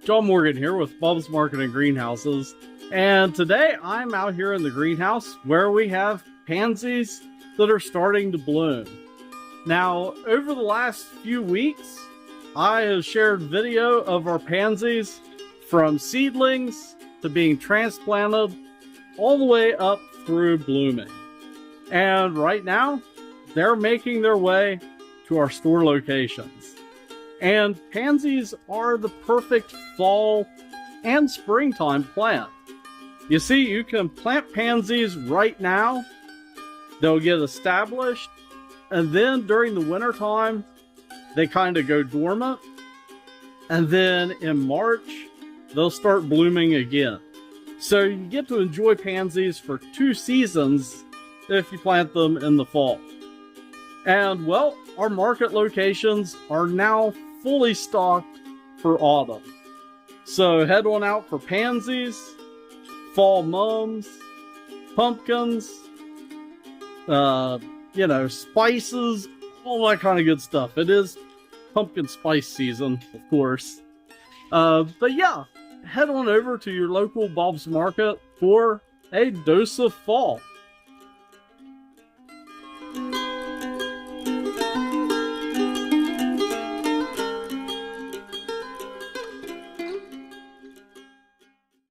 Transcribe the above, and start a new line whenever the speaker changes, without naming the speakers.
John Morgan here with Bub's Market and Greenhouses, and today I'm out here in the greenhouse where we have pansies that are starting to bloom. Now, over the last few weeks, I have shared video of our pansies from seedlings to being transplanted all the way up through blooming. And right now, they're making their way to our store locations. And pansies are the perfect fall and springtime plant. You see, you can plant pansies right now. They'll get established, and then during the wintertime, they kind of go dormant. And then in March, they'll start blooming again. So you get to enjoy pansies for 2 seasons if you plant them in the fall. And well, our market locations are now fully stocked for autumn. So head on out for pansies, fall mums, pumpkins, spices, all that kind of good stuff. It is pumpkin spice season, of course. But yeah, head on over to your local Bob's Market for a dose of fall.